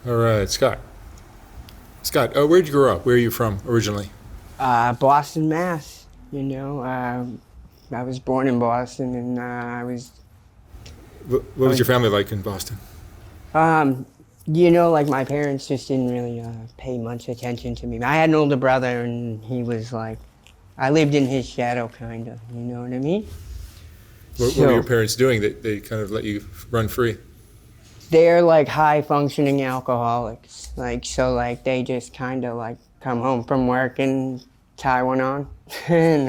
All right, Scott. Scott, where'd you grow up? Where are you from originally? Boston, Mass. I was born in Boston, and What I was was, your family like in Boston? um, like my parents just didn't really pay much attention to me. I had an older brother, and he was like, I lived in his shadow, kind of. You know what I mean? What were your So parents doing that they kind of let you run free? they're like high functioning alcoholics. So they just kind of like come home from work and tie one on, and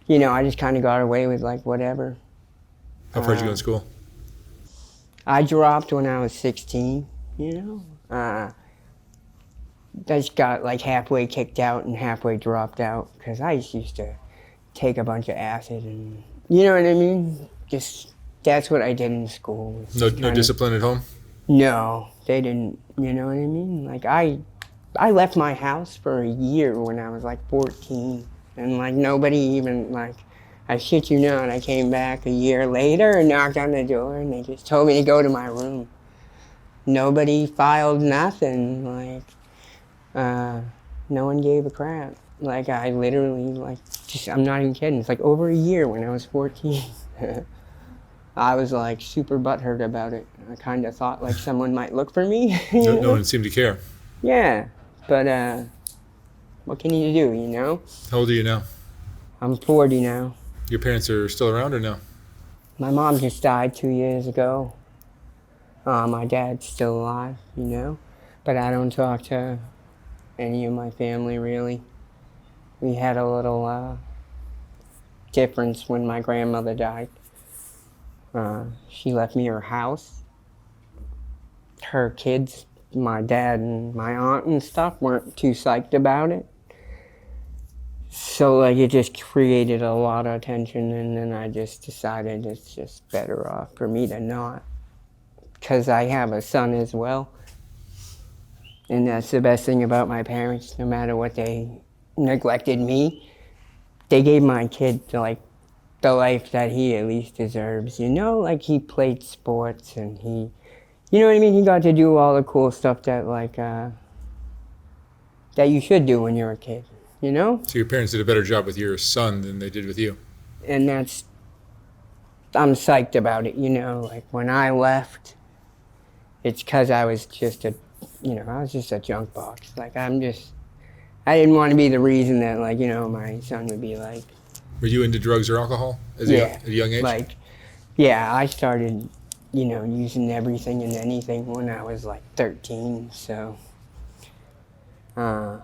then I just kind of got away with like whatever. How far did you go in Uh, school? I dropped when I was 16, you know. I just got like halfway kicked out and halfway dropped out because I just used to take a bunch of acid and, you know what I mean? Just, that's what I did in school. Was No, just no kind of, discipline at home. no, they didn't, you know what I mean? Like I left my house for a year when I was like 14 and like nobody even like, I shit you not, I came back a year later and knocked on the door and they just told me to go to my room. Nobody filed nothing. Uh, no one gave a crap. Like, I literally, like, just, I'm not even kidding. It's like over a year when I was 14. I was like super butthurt about it. I kind of thought like someone might look for me, No, you no one know? seemed to care. Yeah. But, what can you do, you know? How old are you now? I'm 40 now. Your parents are still around or no? My mom just died 2 years ago. My dad's still alive, you know? But I don't talk to any of my family really. We had a little difference when my grandmother died. She left me her house. Her kids, my dad and my aunt and stuff, weren't too psyched about it. So like it just created a lot of tension, and then I just decided it's just better off for me to not, because I have a son as well, and that's the best thing about my parents. No matter what they neglected me, they gave my kid like the life that he at least deserves. You know, like he played sports and you know what I mean. He got to do all the cool stuff that that you should do when you're a kid. You know, So your parents did a better job with your son than they did with you. and I'm psyched about it. You know, like when I left, it's because I was just I was just a junk box. Like I didn't want to be the reason that my son would be like, Were you into drugs or alcohol yeah, at a young age? like yeah, I started, using everything and anything when I was like 13. So, uh,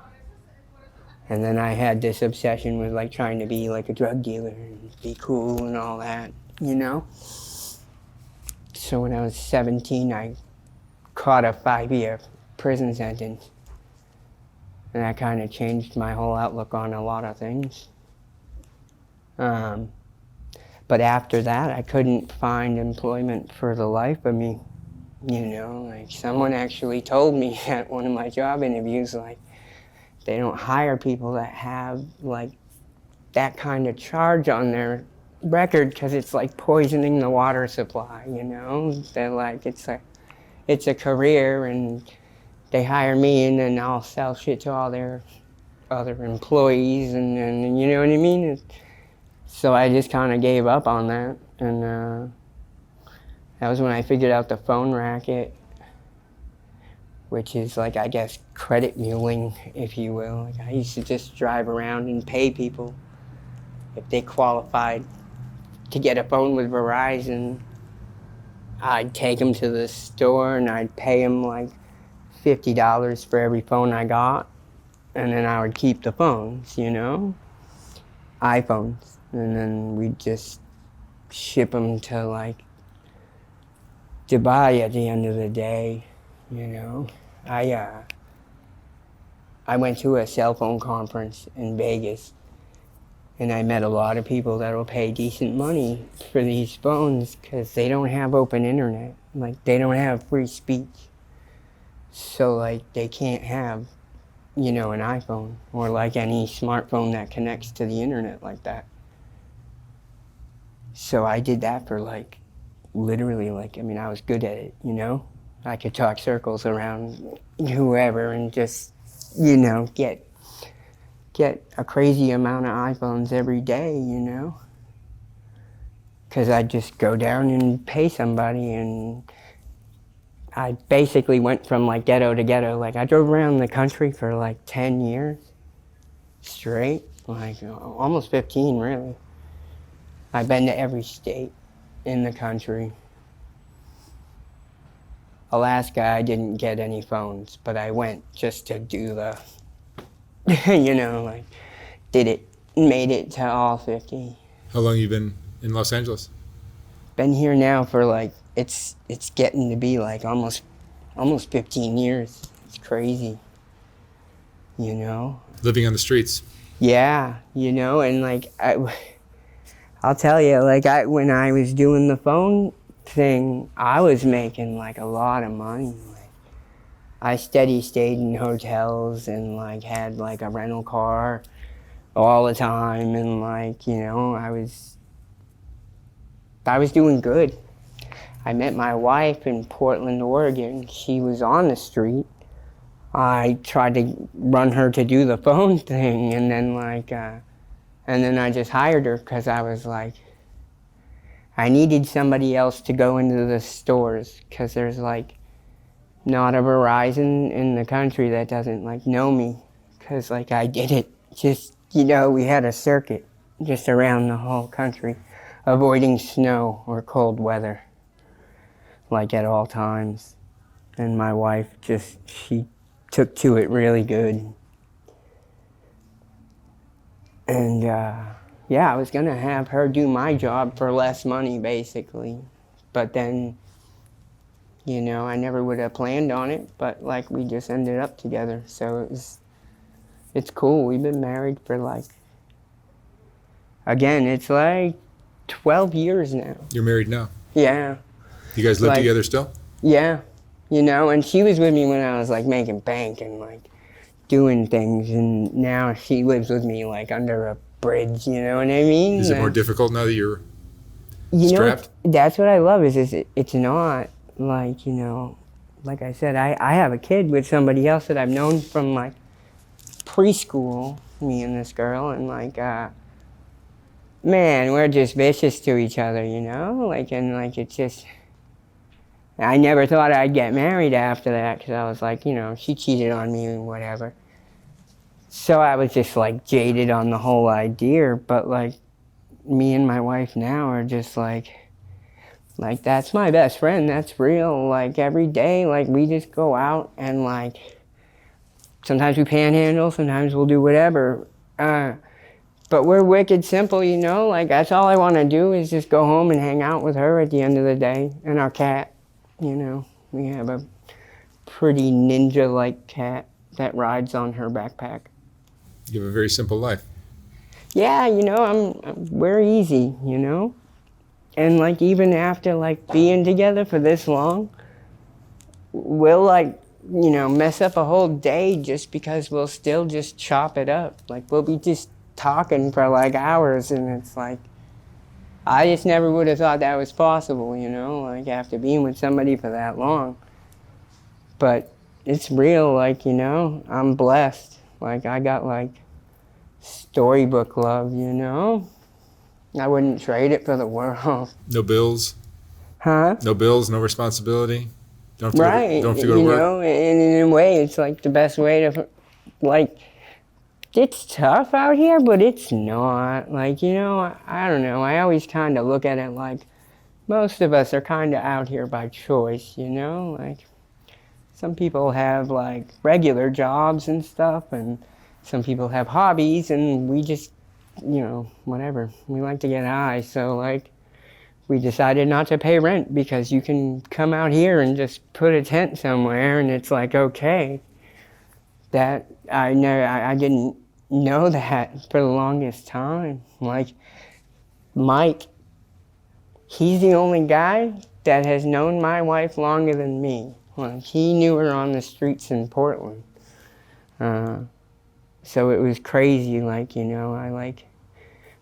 and then I had this obsession with like trying to be like a drug dealer and be cool and all that, you know? So when I was 17, I caught a 5-year prison sentence. And that kind of changed my whole outlook on a lot of things. Um, but after that, I couldn't find employment for the life of me. You know, like someone actually told me at one of my job interviews, like, they don't hire people that have like that kind of charge on their record because it's like poisoning the water supply, you know? They're like, it's a career, and they hire me and then I'll sell shit to all their other employees, and you know what I mean? So I just kind of gave up on that, and that was when I figured out the phone racket, which is like, I guess, credit muling, if you will. Like I used to just drive around and pay people if they qualified to get a phone with Verizon. I'd take them to the store and I'd pay them like $50 for every phone I got, and then I would keep the phones, you know, iPhones, and then we'd just ship them to like Dubai at the end of the day, you know. I uh, I went to a cell phone conference in Vegas, and I met a lot of people that will pay decent money for these phones because they don't have open internet. Like, they don't have free speech. So, like, they can't have, an iPhone or, like, any smartphone that connects to the internet like that. So I did that for, like, literally, like, I mean, I was good at it, you know? I could talk circles around whoever and just, you know, get a crazy amount of iPhones every day, you know? Because I'd just go down and pay somebody, and I basically went from like ghetto to ghetto. Like I drove around the country for like 10 years straight, like almost 15 really. I've been to every state in the country. Alaska, I didn't get any phones, but I went just to do the, you know, like made it to all 50. How long you been in Los Angeles? Been here now for like, it's getting to be like almost 15 years. It's crazy, you know? Living on the streets. Yeah, you know, and like, I'll tell you, like when I was doing the phone thing, I was making like a lot of money. Like, I steady stayed in hotels and like had like a rental car all the time, and like, you know, I was doing good. I met my wife in Portland, Oregon. She was on the street. I tried to run her to do the phone thing, and then I just hired her because I was like, I needed somebody else to go into the stores because there's like not a Verizon in the country that doesn't like know me, because like I did it just, you know, we had a circuit just around the whole country, avoiding snow or cold weather, like at all times. And my wife she took to it really good. And yeah, I was gonna have her do my job for less money basically, but then, you know, I never would have planned on it, but like we just ended up together, so it's cool. We've been married for like, again, it's like 12 years now. You're married now. Yeah. You guys live Like, together still? Yeah, you know, and she was with me when I was like making bank and like doing things, and now she lives with me like under a bridge, you know what I mean? Is it more difficult now that you're You strapped? know, that's what I love is it's not like, you know, like I said, I have a kid with somebody else that I've known from like preschool, me and this girl, and like, man, we're just vicious to each other, you know? Like, and like, it's just, I never thought I'd get married after that because I was like, you know, she cheated on me and whatever. So I was just like jaded on the whole idea, but like me and my wife now are just like that's my best friend, that's real. Like every day, like we just go out and like sometimes we panhandle, sometimes we'll do whatever. But we're wicked simple, you know, like that's all I want to do is just go home and hang out with her at the end of the day, and our cat, you know. We have a pretty ninja-like cat that rides on her backpack. You have a very simple life. Yeah, you know, we're easy, you know? And like even after like being together for this long, we'll like, you know, mess up a whole day just because we'll still just chop it up. Like we'll be just talking for like hours, and it's like, I just never would have thought that was possible, you know, like after being with somebody for that long. But it's real, like, you know, I'm blessed. Like I got like Storybook love, you know? I wouldn't trade it for the world. No bills? Huh? No bills, no responsibility? Don't have to Right. Don't have to go to you work? know, and in a way, it's like the best way to, like, it's tough out here, but it's not. Like, you know, I don't know. I always kind of look at it like most of us are kind of out here by choice, you know? Like, some people have, like, regular jobs and stuff, and some people have hobbies, and we just, you know, whatever. We like to get high, so, like, we decided not to pay rent because you can come out here and just put a tent somewhere, and it's like, okay. That, I didn't know that for the longest time. Like, Mike, he's the only guy that has known my wife longer than me. Like, he knew her on the streets in Portland. So it was crazy, like, you know,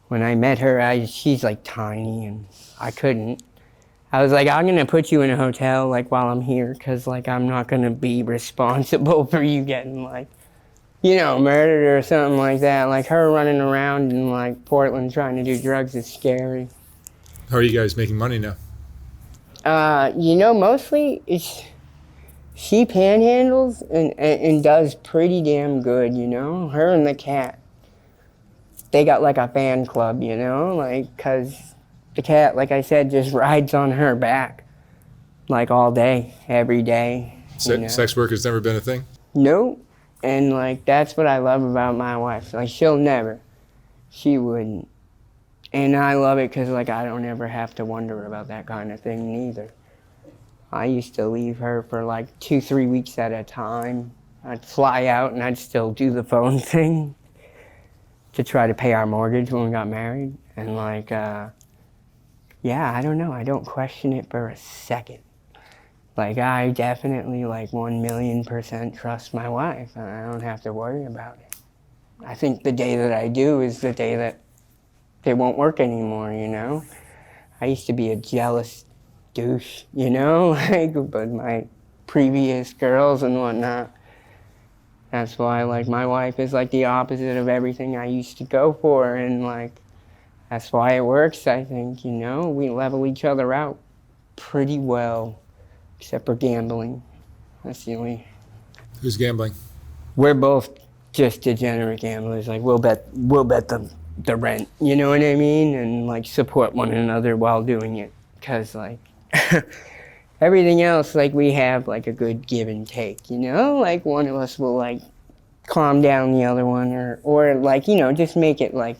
when I met her, she's like tiny, and I couldn't I was like, I'm gonna put you in a hotel like while I'm here, cause like I'm not gonna be responsible for you getting like, murdered or something like that. Like her running around in like Portland trying to do drugs is scary. How are you guys making money now? Mostly it's she panhandles and does pretty damn good. Her and the cat. They got like a fan club, like cause the cat, like I said, just rides on her back. Like all day, every day. Sex work has never been a thing? Nope. And like that's what I love about my wife. Like she wouldn't. And I love it because like I don't ever have to wonder about that kind of thing neither. I used to leave her for like 2-3 weeks at a time. I'd fly out and I'd still do the phone thing to try to pay our mortgage when we got married. And like, I don't know. I don't question it for a second. Like, I definitely, like, 1,000,000% trust my wife. I don't have to worry about it. I think the day that I do is the day that it won't work anymore, I used to be a jealous douche, like, but my previous girls and whatnot. That's why, like, my wife is, like, the opposite of everything I used to go for, and, like, that's why it works, I think, We level each other out pretty well. Except for gambling. That's the only... Who's gambling? We're both just degenerate gamblers. Like, we'll bet the rent, you know what I mean? And, like, support one another while doing it. Because, like, everything else, like, we have, like, a good give and take, Like, one of us will, like, calm down the other one. Or like, just make it, like,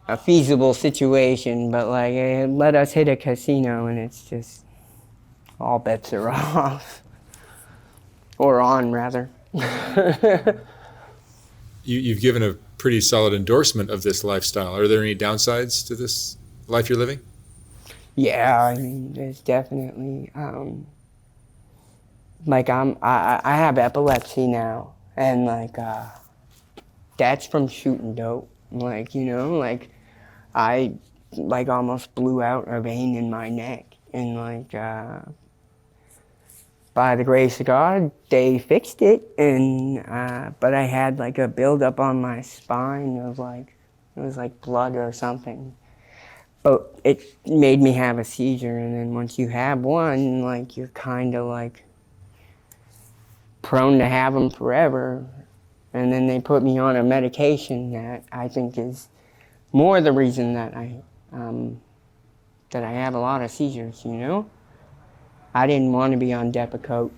a feasible situation. But, like, let us hit a casino and it's just... all bets are off. Or on, rather. You've given a pretty solid endorsement of this lifestyle. Are there any downsides to this life you're living? Yeah, I mean, there's definitely, like, I have epilepsy now, and, like, that's from shooting dope. Like, like, I, like, almost blew out a vein in my neck, and, like, by the grace of God, they fixed it, and but I had like a buildup on my spine of like, it was like blood or something. But it made me have a seizure, and then once you have one, like you're kind of like prone to have them forever. And then they put me on a medication that I think is more the reason that I have a lot of seizures, I didn't want to be on Depakote.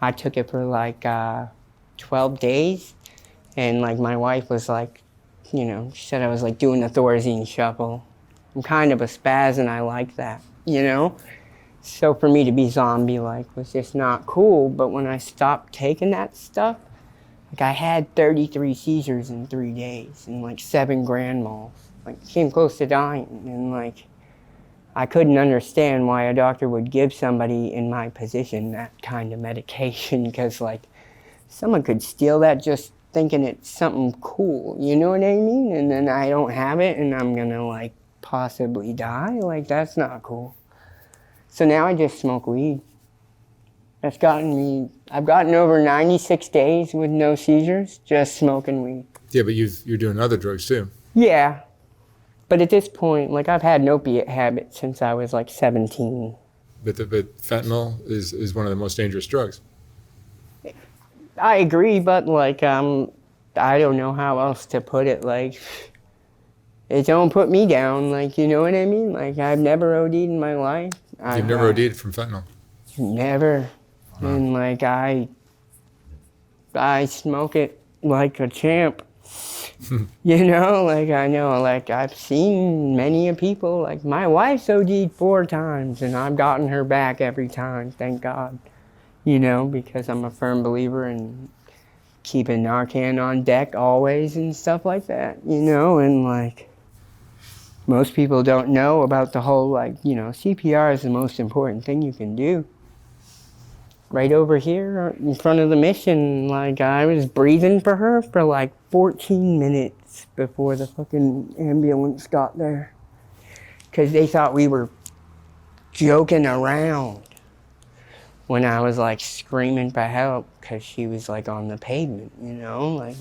I took it for like 12 days, and like my wife was like, she said I was like doing the Thorazine shuffle. I'm kind of a spaz and I like that, So for me to be zombie-like was just not cool, but when I stopped taking that stuff, like I had 33 seizures in 3 days and like 7 grand mal. Like came close to dying, and like I couldn't understand why a doctor would give somebody in my position that kind of medication, because like someone could steal that just thinking it's something cool, you know what I mean? And then I don't have it and I'm gonna like possibly die. Like that's not cool. So now I just smoke weed. I've gotten over 96 days with no seizures, just smoking weed. Yeah, but you're doing other drugs too. Yeah. But at this point, like I've had an opiate habit since I was like 17. But fentanyl is one of the most dangerous drugs. I agree, but like I don't know how else to put it. Like it don't put me down. Like you know what I mean? Like I've never OD'd in my life. You've never OD'd from fentanyl? Never. Wow. And like I smoke it like a champ. Like I know, like I've seen many of people, like my wife's OD'd 4 times and I've gotten her back every time, thank God, because I'm a firm believer in keeping Narcan on deck always and stuff like that, and like most people don't know about the whole, like, CPR is the most important thing you can do. Right over here in front of the mission, like I was breathing for her for like 14 minutes before the fucking ambulance got there. Because they thought we were joking around when I was like screaming for help because she was like on the pavement, you know, like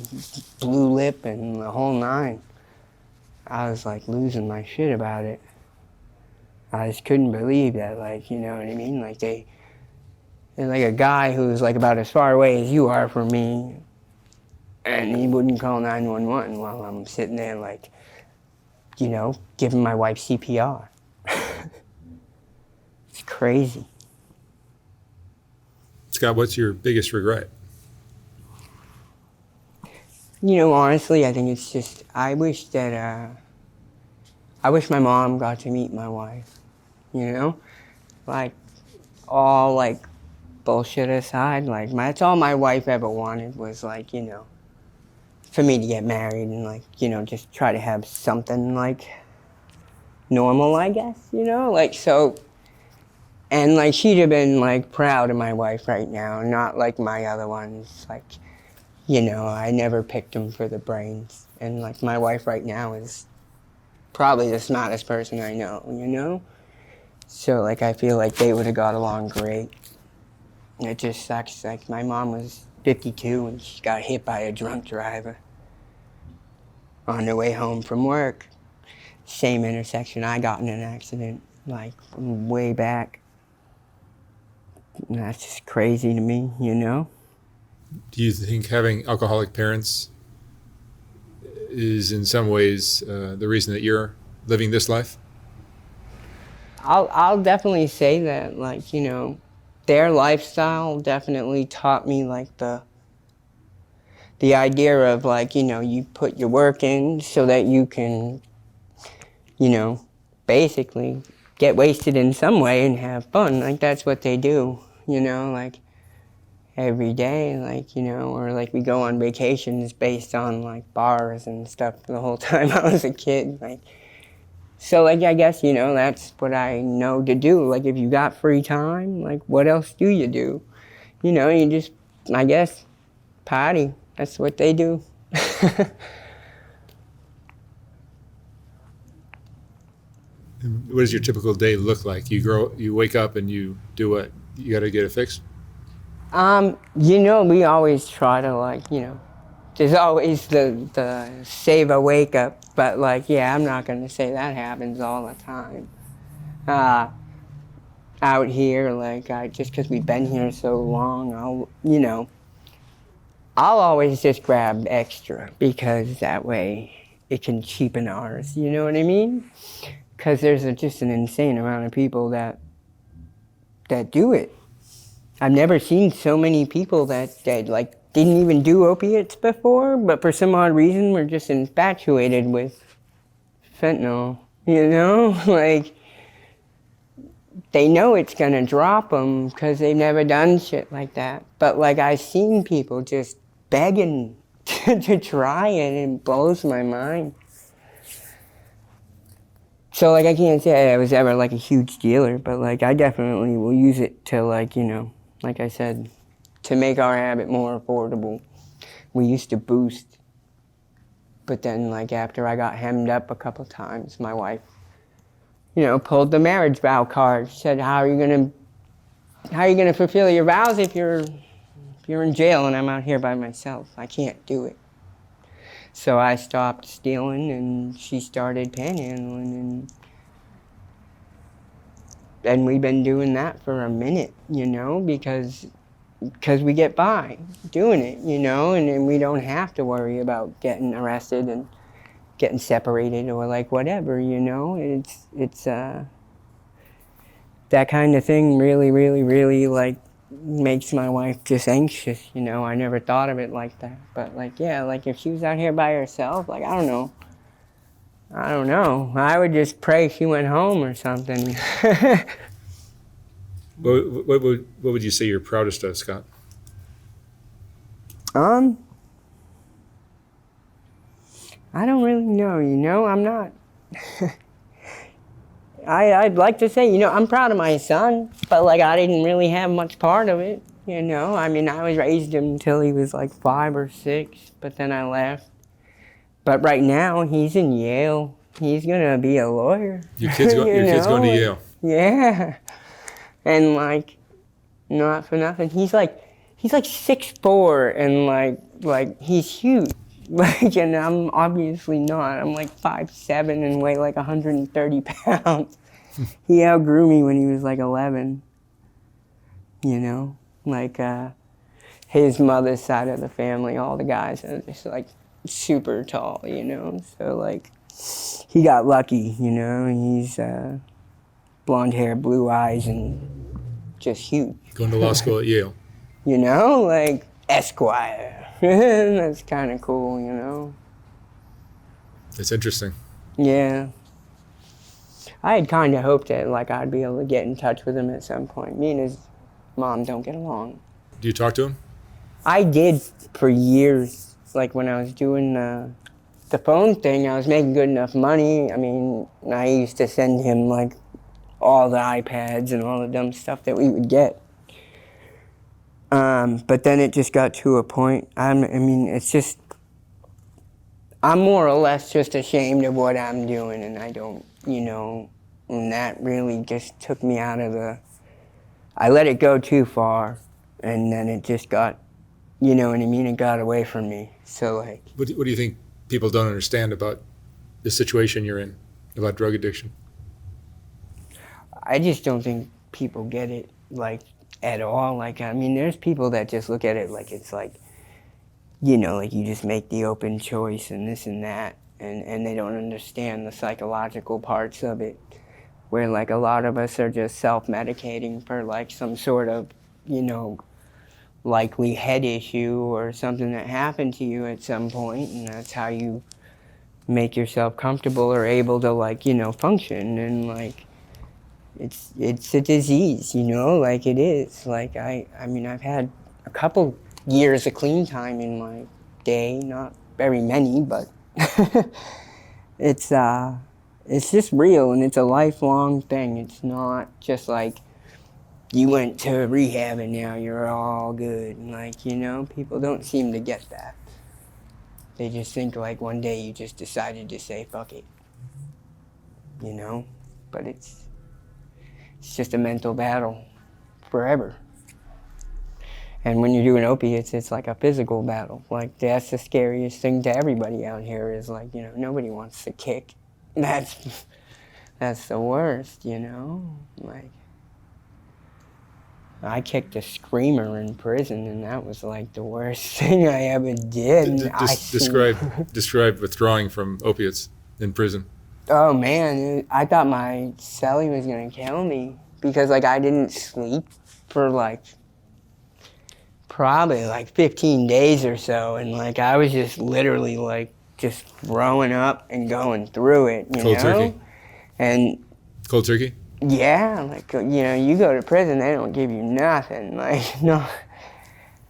blue lip and the whole nine. I was like losing my shit about it. I just couldn't believe that, like, you know what I mean? Like they're like a guy who's like about as far away as you are from me, and he wouldn't call 911 while I'm sitting there like, you know, giving my wife CPR. It's crazy. Scott, what's your biggest regret? You know, honestly, I think it's just, I wish my mom got to meet my wife, you know? Like, all, like, bullshit aside, like, that's all my wife ever wanted was, like, you know, for me to get married and, like, you know, just try to have something, like, normal, I guess, you know? Like, so, and, like, she'd have been, like, proud of my wife right now, not like my other ones, like, you know, I never picked them for the brains. And, like, my wife right now is probably the smartest person I know, you know? So, like, I feel like they would have got along great. It just sucks. Like, my mom was 52 and she got hit by a drunk driver on their way home from work. Same intersection I got in an accident, like, way back. And that's just crazy to me, you know? Do you think having alcoholic parents is in some ways the reason that you're living this life? I'll definitely say that, like, you know, their lifestyle definitely taught me, like, the idea of, like, you know, you put your work in so that you can, you know, basically get wasted in some way and have fun. Like, that's what they do, you know, like, every day, like, you know, or, like, we go on vacations based on, like, bars and stuff the whole time I was a kid, like. So, like, I guess, you know, that's what I know to do. Like, if you got free time, like, what else do you do? You know, you just, I guess, party. That's what they do. What does your typical day look like? You wake up and you do what? You got to get it fixed? You know, we always try to, like, you know, there's always the save a wake up, but, like, yeah, I'm not going to say that happens all the time. Out here, like, just because we've been here so long, I'll always just grab extra because that way it can cheapen ours, you know what I mean? Because there's just an insane amount of people that do it. I've never seen so many people that like didn't even do opiates before, but for some odd reason were just infatuated with fentanyl, you know? Like, they know it's gonna drop them because they've never done shit like that. But, like, I've seen people just begging to try it, and it blows my mind. So, like, I can't say I was ever, like, a huge dealer, but, like, I definitely will use it to, like, you know, like I said, to make our habit more affordable. We used to boost, but then, like, after I got hemmed up a couple times, my wife, you know, pulled the marriage vow card. She said, how are you gonna fulfill your vows if you're in jail and I'm out here by myself? I can't do it. So I stopped stealing and she started panhandling, and we've been doing that for a minute, you know, because we get by doing it, you know, and then we don't have to worry about getting arrested and getting separated or, like, whatever, you know. It's that kind of thing really, really, really, like, makes my wife just anxious, you know. I never thought of it like that, but, like, yeah, like, if she was out here by herself, like, I don't know, I would just pray she went home or something. What would you say you're proudest of, Scott? I don't really know, you know. I'm not. I'd like to say, you know, I'm proud of my son, but, like, I didn't really have much part of it, you know. I mean, I was raised him until he was, like, 5 or 6, but then I left. But right now, he's in Yale. He's gonna be a lawyer. Your kid's going to Yale. Yeah. And like, not for nothing, he's like 6'4" and like he's huge. Like, and I'm obviously not. I'm like 5'7" and weigh like 130 pounds. He outgrew me when he was like 11. You know, like his mother's side of the family, all the guys are just like super tall. You know, so like he got lucky. You know, he's blonde hair, blue eyes, and just huge. Going to law school at Yale. You know, like Esquire. That's kind of cool, you know. It's interesting. Yeah. I had kind of hoped that like I'd be able to get in touch with him at some point. Me and his mom don't get along. Do you talk to him? I did for years. Like when I was doing the phone thing, I was making good enough money. I mean, I used to send him like all the iPads and all the dumb stuff that we would get. But then it just got to a point, it's just, I'm more or less just ashamed of what I'm doing, and I don't, you know, and that really just took me out of I let it go too far, and then it just got, you know what I mean, it got away from me. So like. What do you think people don't understand about the situation you're in, about drug addiction? I just don't think people get it, like, at all. Like, I mean, there's people that just look at it like it's like, you know, like you just make the open choice and this and that, and they don't understand the psychological parts of it, where like a lot of us are just self-medicating for like some sort of, you know, likely head issue or something that happened to you at some point, and that's how you make yourself comfortable or able to, like, you know, function. And like it's a disease, you know, like it is. Like I mean, I've had a couple years of clean time in my day, not very many, but it's just real, and it's a lifelong thing. It's not just like you went to rehab and now you're all good. And like, you know, people don't seem to get that. They just think like one day you just decided to say fuck it, you know, but it's just a mental battle forever. And when you're doing opiates, it's like a physical battle. Like, that's the scariest thing to everybody out here is like, you know, nobody wants to kick. That's the worst, you know? Like, I kicked a screamer in prison, and that was like the worst thing I ever did. Describe withdrawing from opiates in prison. Oh man, I thought my cellie was gonna kill me because like I didn't sleep for like probably like 15 days or so, and like I was just literally like just throwing up and going through it, you Cold know? turkey? And Cold turkey? yeah, like, you know, you go to prison, they don't give you nothing, like, no.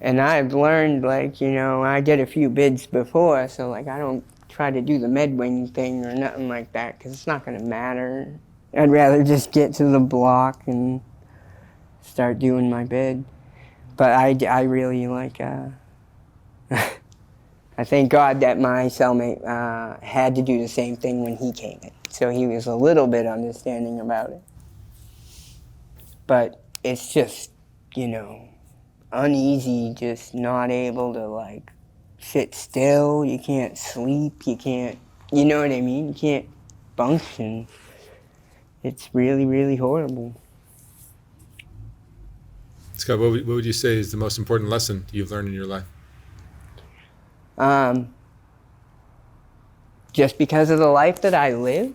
And I've learned, like, you know, I did a few bids before, so like I don't try to do the med wing thing or nothing like that, because it's not going to matter. I'd rather just get to the block and start doing my bid. But I really, like, I thank God that my cellmate had to do the same thing when he came in. So he was a little bit understanding about it. But it's just, you know, uneasy, just not able to, like, sit still. You can't sleep. You can't, you know what I mean? You can't function. It's really, really horrible. Scott, what would you say is the most important lesson you've learned in your life? Just because of the life that I live,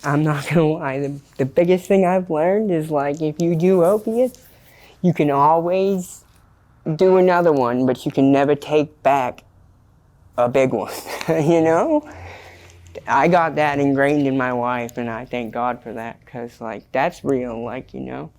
I'm not gonna lie, the biggest thing I've learned is, like, if you do opiates, you can always do another one, but you can never take back a big one, you know? I got that ingrained in my life, and I thank God for that, because, like, that's real. Like, you know,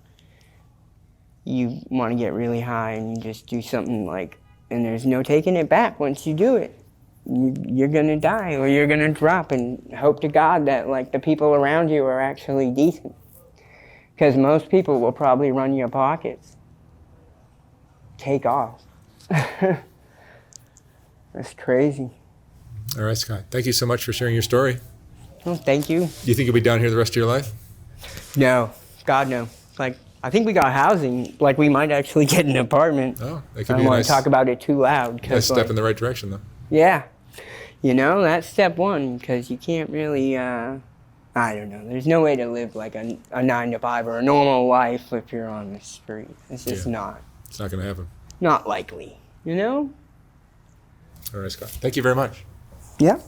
you want to get really high and you just do something, like, and there's no taking it back once you do it. You're gonna die, or you're gonna drop, and hope to God that, like, the people around you are actually decent, because most people will probably run your pockets, take off. That's crazy. All right, Scott. Thank you so much for sharing your story. Well, thank you. Do you think you'll be down here the rest of your life? No, God no. Like, I think we got housing. Like, we might actually get an apartment. Oh, that I could don't be a want nice, to talk about it too loud. nice step like, in the right direction, though. yeah. You know, that's step one, because you can't really, I don't know. There's no way to live like a 9 to 5 or a normal life if you're on the street. It's just not. It's not going to happen. Not likely, you know? All right, Scott. Thank you very much. Yeah.